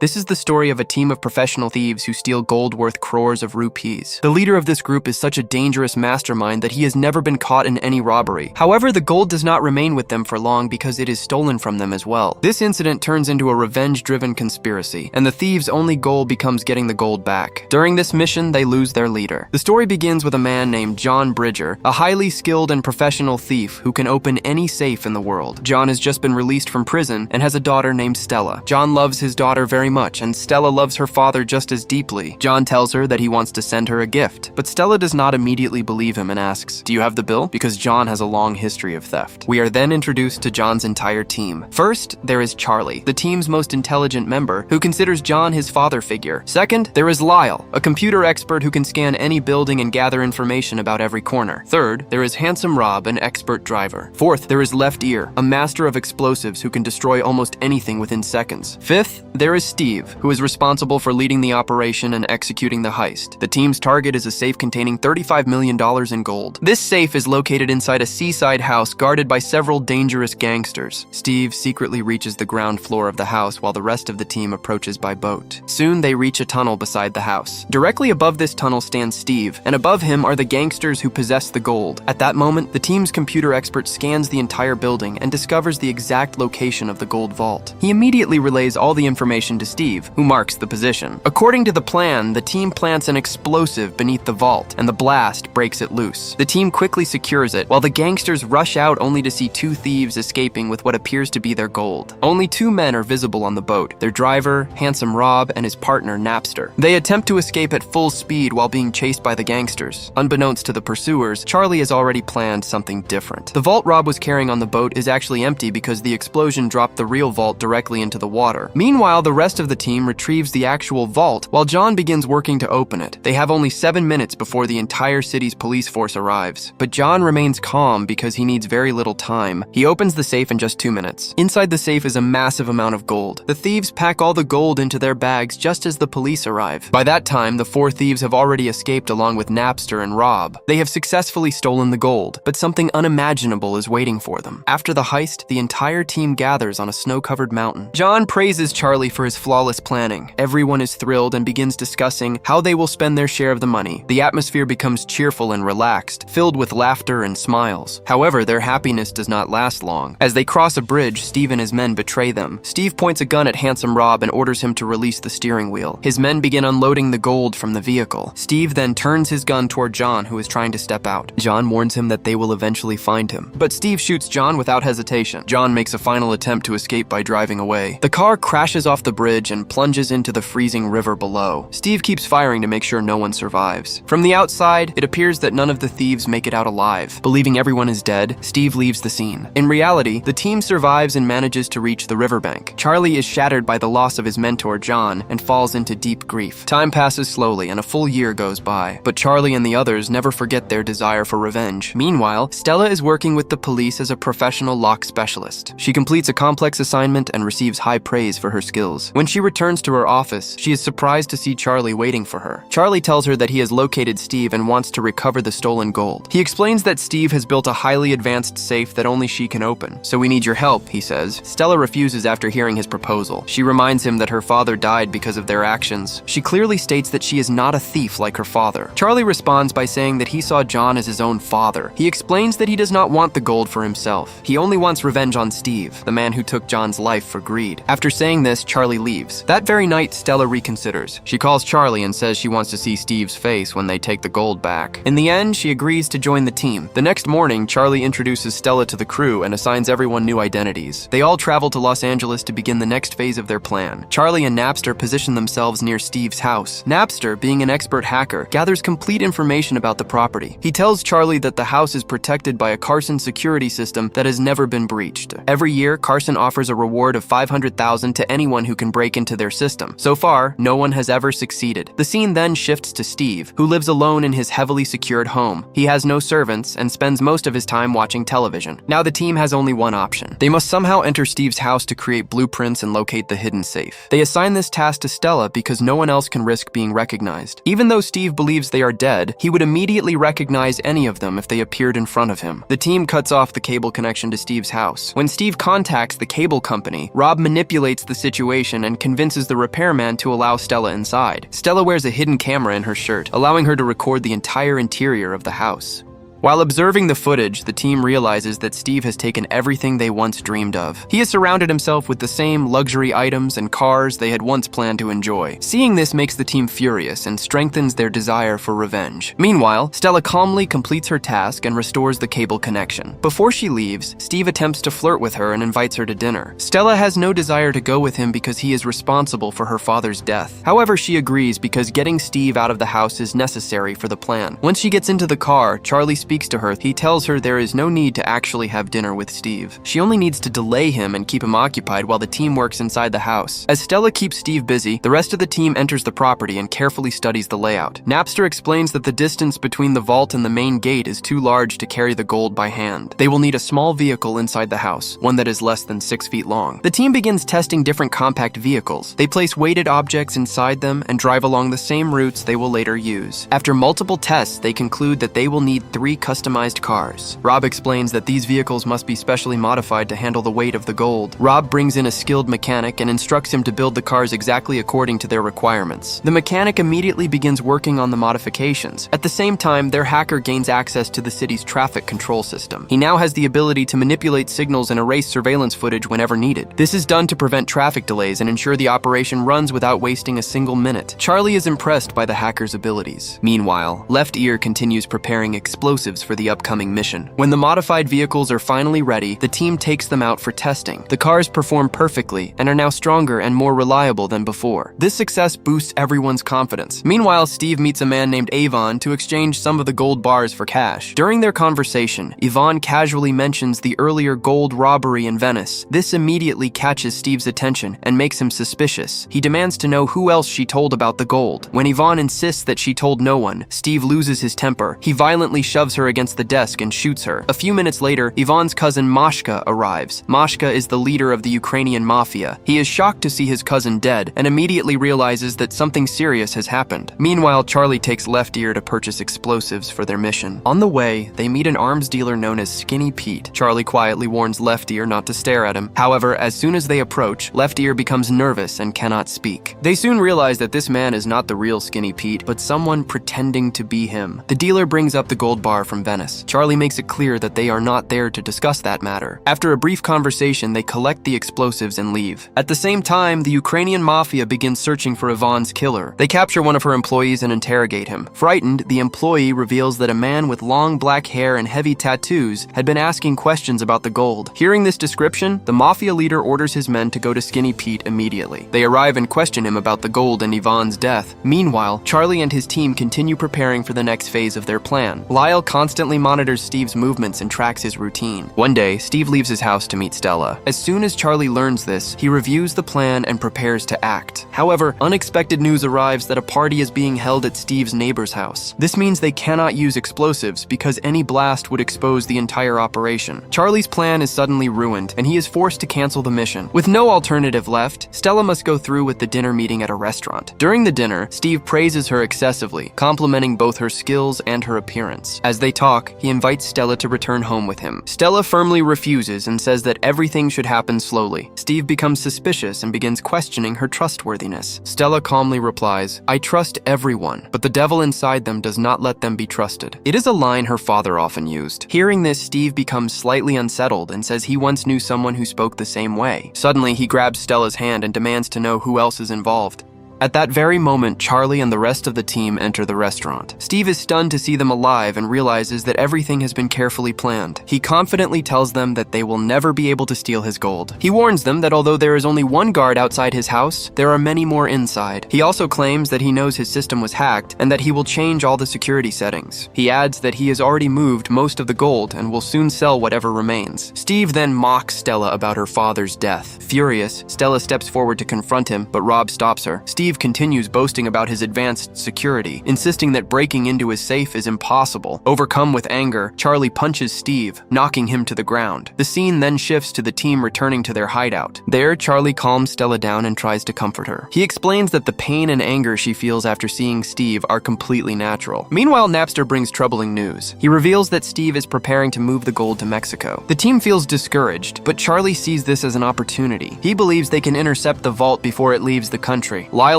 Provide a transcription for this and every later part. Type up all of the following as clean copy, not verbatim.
This is the story of a team of professional thieves who steal gold worth crores of rupees. The leader of this group is such a dangerous mastermind that he has never been caught in any robbery. However, the gold does not remain with them for long because it is stolen from them as well. This incident turns into a revenge-driven conspiracy, and the thieves' only goal becomes getting the gold back. During this mission, they lose their leader. The story begins with a man named John Bridger, a highly skilled and professional thief who can open any safe in the world. John has just been released from prison and has a daughter named Stella. John loves his daughter very much, and Stella loves her father just as deeply. John tells her that he wants to send her a gift, but Stella does not immediately believe him and asks, "Do you have the bill?" Because John has a long history of theft. We are then introduced to John's entire team. First, there is Charlie, the team's most intelligent member, who considers John his father figure. Second, there is Lyle, a computer expert who can scan any building and gather information about every corner. Third, there is Handsome Rob, an expert driver. Fourth, there is Left Ear, a master of explosives who can destroy almost anything within seconds. Fifth, there is Steve, who is responsible for leading the operation and executing the heist. The team's target is a safe containing $35 million in gold. This safe is located inside a seaside house guarded by several dangerous gangsters. Steve secretly reaches the ground floor of the house while the rest of the team approaches by boat. Soon they reach a tunnel beside the house. Directly above this tunnel stands Steve, and above him are the gangsters who possess the gold. At that moment, the team's computer expert scans the entire building and discovers the exact location of the gold vault. He immediately relays all the information to Steve, who marks the position. According to the plan, the team plants an explosive beneath the vault, and the blast breaks it loose. The team quickly secures it, while the gangsters rush out only to see two thieves escaping with what appears to be their gold. Only two men are visible on the boat, their driver, Handsome Rob, and his partner, Napster. They attempt to escape at full speed while being chased by the gangsters. Unbeknownst to the pursuers, Charlie has already planned something different. The vault Rob was carrying on the boat is actually empty because the explosion dropped the real vault directly into the water. Meanwhile, the rest of the team retrieves the actual vault while John begins working to open it. They have only 7 minutes before the entire city's police force arrives. But John remains calm because he needs very little time. He opens the safe in just 2 minutes. Inside the safe is a massive amount of gold. The thieves pack all the gold into their bags just as the police arrive. By that time, the 4 thieves have already escaped along with Napster and Rob. They have successfully stolen the gold, but something unimaginable is waiting for them. After the heist, the entire team gathers on a snow-covered mountain. John praises Charlie for his flawless planning. Everyone is thrilled and begins discussing how they will spend their share of the money. The atmosphere becomes cheerful and relaxed, filled with laughter and smiles. However, their happiness does not last long. As they cross a bridge, Steve and his men betray them. Steve points a gun at Handsome Rob and orders him to release the steering wheel. His men begin unloading the gold from the vehicle. Steve then turns his gun toward John, who is trying to step out. John warns him that they will eventually find him. But Steve shoots John without hesitation. John makes a final attempt to escape by driving away. The car crashes off the bridge and plunges into the freezing river below. Steve keeps firing to make sure no one survives. From the outside, it appears that none of the thieves make it out alive. Believing everyone is dead, Steve leaves the scene. In reality, the team survives and manages to reach the riverbank. Charlie is shattered by the loss of his mentor, John, and falls into deep grief. Time passes slowly and a full year goes by, but Charlie and the others never forget their desire for revenge. Meanwhile, Stella is working with the police as a professional lock specialist. She completes a complex assignment and receives high praise for her skills. When she returns to her office, she is surprised to see Charlie waiting for her. Charlie tells her that he has located Steve and wants to recover the stolen gold. He explains that Steve has built a highly advanced safe that only she can open. "So we need your help," he says. Stella refuses after hearing his proposal. She reminds him that her father died because of their actions. She clearly states that she is not a thief like her father. Charlie responds by saying that he saw John as his own father. He explains that he does not want the gold for himself. He only wants revenge on Steve, the man who took John's life for greed. After saying this, Charlie leaves. That very night, Stella reconsiders. She calls Charlie and says she wants to see Steve's face when they take the gold back. In the end, she agrees to join the team. The next morning, Charlie introduces Stella to the crew and assigns everyone new identities. They all travel to Los Angeles to begin the next phase of their plan. Charlie and Napster position themselves near Steve's house. Napster, being an expert hacker, gathers complete information about the property. He tells Charlie that the house is protected by a Carson security system that has never been breached. Every year, Carson offers a reward of $500,000 to anyone who can break into their system. So far, no one has ever succeeded. The scene then shifts to Steve, who lives alone in his heavily secured home. He has no servants and spends most of his time watching television. Now the team has only one option. They must somehow enter Steve's house to create blueprints and locate the hidden safe. They assign this task to Stella because no one else can risk being recognized. Even though Steve believes they are dead, he would immediately recognize any of them if they appeared in front of him. The team cuts off the cable connection to Steve's house. When Steve contacts the cable company, Rob manipulates the situation and convinces the repairman to allow Stella inside. Stella wears a hidden camera in her shirt, allowing her to record the entire interior of the house. While observing the footage, the team realizes that Steve has taken everything they once dreamed of. He has surrounded himself with the same luxury items and cars they had once planned to enjoy. Seeing this makes the team furious and strengthens their desire for revenge. Meanwhile, Stella calmly completes her task and restores the cable connection. Before she leaves, Steve attempts to flirt with her and invites her to dinner. Stella has no desire to go with him because he is responsible for her father's death. However, she agrees because getting Steve out of the house is necessary for the plan. Once she gets into the car, Charlie speaks to her. He tells her there is no need to actually have dinner with Steve. She only needs to delay him and keep him occupied while the team works inside the house. As Stella keeps Steve busy, the rest of the team enters the property and carefully studies the layout. Napster explains that the distance between the vault and the main gate is too large to carry the gold by hand. They will need a small vehicle inside the house, one that is less than 6 feet long. The team begins testing different compact vehicles. They place weighted objects inside them and drive along the same routes they will later use. After multiple tests, they conclude that they will need 3 customized cars. Rob explains that these vehicles must be specially modified to handle the weight of the gold. Rob brings in a skilled mechanic and instructs him to build the cars exactly according to their requirements. The mechanic immediately begins working on the modifications. At the same time, their hacker gains access to the city's traffic control system. He now has the ability to manipulate signals and erase surveillance footage whenever needed. This is done to prevent traffic delays and ensure the operation runs without wasting a single minute. Charlie is impressed by the hacker's abilities. Meanwhile, Left Ear continues preparing explosives for the upcoming mission. When the modified vehicles are finally ready, the team takes them out for testing. The cars perform perfectly and are now stronger and more reliable than before. This success boosts everyone's confidence. Meanwhile, Steve meets a man named Avon to exchange some of the gold bars for cash. During their conversation, Yvonne casually mentions the earlier gold robbery in Venice. This immediately catches Steve's attention and makes him suspicious. He demands to know who else she told about the gold. When Yvonne insists that she told no one, Steve loses his temper. He violently shoves her against the desk and shoots her. A few minutes later, Yvonne's cousin Mashka arrives. Mashka is the leader of the Ukrainian mafia. He is shocked to see his cousin dead and immediately realizes that something serious has happened. Meanwhile, Charlie takes Left Ear to purchase explosives for their mission. On the way, they meet an arms dealer known as Skinny Pete. Charlie quietly warns Left Ear not to stare at him. However, as soon as they approach, Left Ear becomes nervous and cannot speak. They soon realize that this man is not the real Skinny Pete, but someone pretending to be him. The dealer brings up the gold bar from Venice. Charlie makes it clear that they are not there to discuss that matter. After a brief conversation, they collect the explosives and leave. At the same time, the Ukrainian mafia begins searching for Yvonne's killer. They capture one of her employees and interrogate him. Frightened, the employee reveals that a man with long black hair and heavy tattoos had been asking questions about the gold. Hearing this description, the mafia leader orders his men to go to Skinny Pete immediately. They arrive and question him about the gold and Yvonne's death. Meanwhile, Charlie and his team continue preparing for the next phase of their plan. Lyle constantly monitors Steve's movements and tracks his routine. One day, Steve leaves his house to meet Stella. As soon as Charlie learns this, he reviews the plan and prepares to act. However, unexpected news arrives that a party is being held at Steve's neighbor's house. This means they cannot use explosives because any blast would expose the entire operation. Charlie's plan is suddenly ruined, and he is forced to cancel the mission. With no alternative left, Stella must go through with the dinner meeting at a restaurant. During the dinner, Steve praises her excessively, complimenting both her skills and her appearance. As they talk, he invites Stella to return home with him. Stella firmly refuses and says that everything should happen slowly. Steve becomes suspicious and begins questioning her trustworthiness. Stella calmly replies, "I trust everyone, but the devil inside them does not let them be trusted." It is a line her father often used. Hearing this, Steve becomes slightly unsettled and says he once knew someone who spoke the same way. Suddenly, he grabs Stella's hand and demands to know who else is involved. At that very moment, Charlie and the rest of the team enter the restaurant. Steve is stunned to see them alive and realizes that everything has been carefully planned. He confidently tells them that they will never be able to steal his gold. He warns them that although there is only one guard outside his house, there are many more inside. He also claims that he knows his system was hacked and that he will change all the security settings. He adds that he has already moved most of the gold and will soon sell whatever remains. Steve then mocks Stella about her father's death. Furious, Stella steps forward to confront him, but Rob stops her. Steve Steve continues boasting about his advanced security, insisting that breaking into his safe is impossible. Overcome with anger, Charlie punches Steve, knocking him to the ground. The scene then shifts to the team returning to their hideout. There, Charlie calms Stella down and tries to comfort her. He explains that the pain and anger she feels after seeing Steve are completely natural. Meanwhile, Napster brings troubling news. He reveals that Steve is preparing to move the gold to Mexico. The team feels discouraged, but Charlie sees this as an opportunity. He believes they can intercept the vault before it leaves the country. Lyle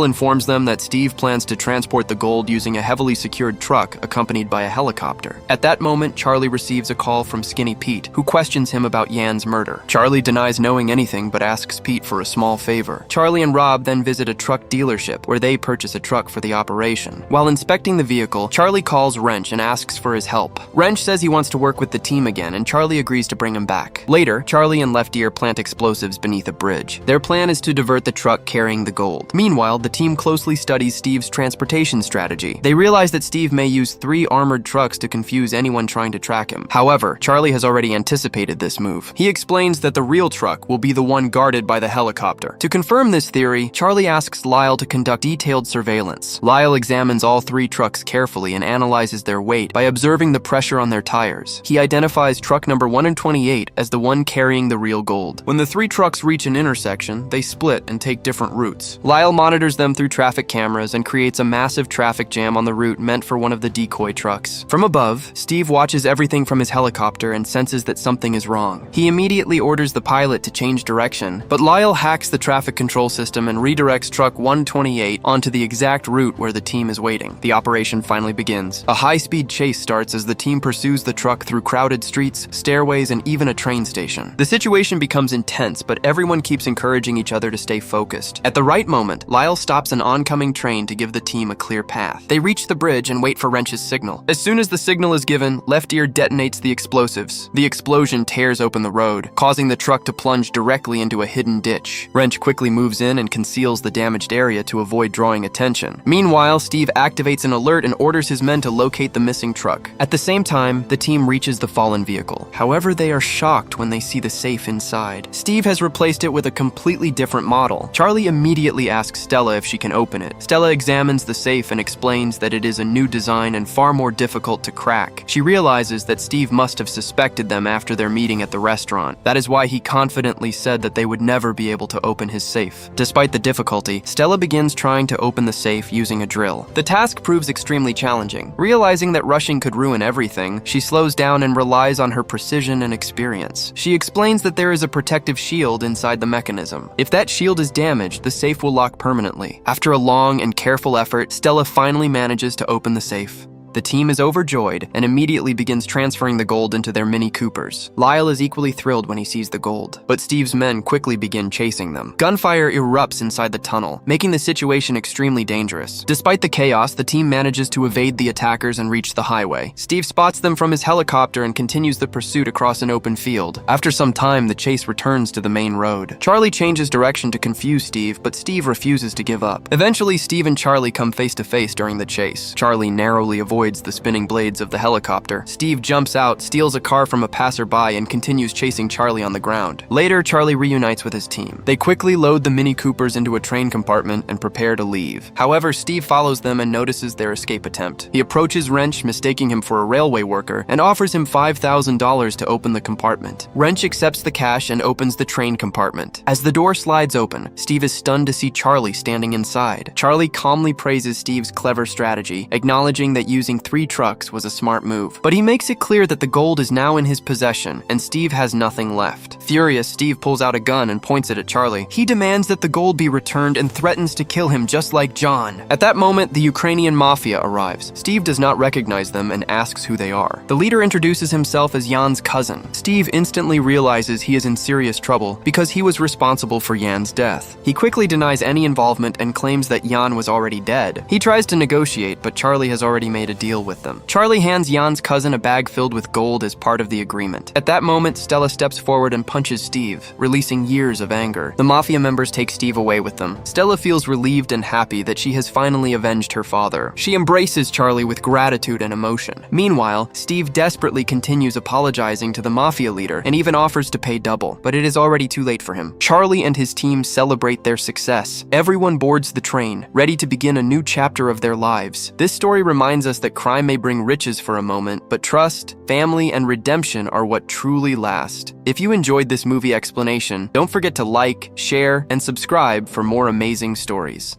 informs them that Steve plans to transport the gold using a heavily secured truck accompanied by a helicopter. At that moment, Charlie receives a call from Skinny Pete, who questions him about Yan's murder. Charlie denies knowing anything but asks Pete for a small favor. Charlie and Rob then visit a truck dealership where they purchase a truck for the operation. While inspecting the vehicle, Charlie calls Wrench and asks for his help. Wrench says he wants to work with the team again, and Charlie agrees to bring him back. Later, Charlie and Left Ear plant explosives beneath a bridge. Their plan is to divert the truck carrying the gold. Meanwhile, the team closely studies Steve's transportation strategy. They realize that Steve may use 3 armored trucks to confuse anyone trying to track him. However, Charlie has already anticipated this move. He explains that the real truck will be the one guarded by the helicopter. To confirm this theory, Charlie asks Lyle to conduct detailed surveillance. Lyle examines all 3 trucks carefully and analyzes their weight by observing the pressure on their tires. He identifies truck number 128 as the one carrying the real gold. When the 3 trucks reach an intersection, they split and take different routes. Lyle monitors them through traffic cameras and creates a massive traffic jam on the route meant for one of the decoy trucks. From above, Steve watches everything from his helicopter and senses that something is wrong. He immediately orders the pilot to change direction, but Lyle hacks the traffic control system and redirects truck 128 onto the exact route where the team is waiting. The operation finally begins. A high-speed chase starts as the team pursues the truck through crowded streets, stairways, and even a train station. The situation becomes intense, but everyone keeps encouraging each other to stay focused. At the right moment, Lyle stops an oncoming train to give the team a clear path. They reach the bridge and wait for Wrench's signal. As soon as the signal is given, Left Ear detonates the explosives. The explosion tears open the road, causing the truck to plunge directly into a hidden ditch. Wrench quickly moves in and conceals the damaged area to avoid drawing attention. Meanwhile, Steve activates an alert and orders his men to locate the missing truck. At the same time, the team reaches the fallen vehicle. However, they are shocked when they see the safe inside. Steve has replaced it with a completely different model. Charlie immediately asks Stella if she can open it. Stella examines the safe and explains that it is a new design and far more difficult to crack. She realizes that Steve must have suspected them after their meeting at the restaurant. That is why he confidently said that they would never be able to open his safe. Despite the difficulty, Stella begins trying to open the safe using a drill. The task proves extremely challenging. Realizing that rushing could ruin everything, she slows down and relies on her precision and experience. She explains that there is a protective shield inside the mechanism. If that shield is damaged, the safe will lock permanently. After a long and careful effort, Stella finally manages to open the safe. The team is overjoyed and immediately begins transferring the gold into their Mini Coopers. Lyle is equally thrilled when he sees the gold, but Steve's men quickly begin chasing them. Gunfire erupts inside the tunnel, making the situation extremely dangerous. Despite the chaos, the team manages to evade the attackers and reach the highway. Steve spots them from his helicopter and continues the pursuit across an open field. After some time, the chase returns to the main road. Charlie changes direction to confuse Steve, but Steve refuses to give up. Eventually, Steve and Charlie come face to face during the chase. Charlie narrowly avoids the spinning blades of the helicopter. Steve jumps out, steals a car from a passerby, and continues chasing Charlie on the ground. Later, Charlie reunites with his team. They quickly load the Mini Coopers into a train compartment and prepare to leave. However, Steve follows them and notices their escape attempt. He approaches Wrench, mistaking him for a railway worker, and offers him $5,000 to open the compartment. Wrench accepts the cash and opens the train compartment. As the door slides open, Steve is stunned to see Charlie standing inside. Charlie calmly praises Steve's clever strategy, acknowledging that using 3 trucks was a smart move. But he makes it clear that the gold is now in his possession, and Steve has nothing left. Furious, Steve pulls out a gun and points it at Charlie. He demands that the gold be returned and threatens to kill him just like John. At that moment, the Ukrainian mafia arrives. Steve does not recognize them and asks who they are. The leader introduces himself as Jan's cousin. Steve instantly realizes he is in serious trouble because he was responsible for Jan's death. He quickly denies any involvement and claims that Jan was already dead. He tries to negotiate, but Charlie has already made a deal with them. Charlie hands Jan's cousin a bag filled with gold as part of the agreement. At that moment, Stella steps forward and punches Steve, releasing years of anger. The mafia members take Steve away with them. Stella feels relieved and happy that she has finally avenged her father. She embraces Charlie with gratitude and emotion. Meanwhile, Steve desperately continues apologizing to the mafia leader and even offers to pay double, but it is already too late for him. Charlie and his team celebrate their success. Everyone boards the train, ready to begin a new chapter of their lives. This story reminds us that crime may bring riches for a moment, but trust, family, and redemption are what truly last. If you enjoyed this movie explanation, don't forget to like, share, and subscribe for more amazing stories.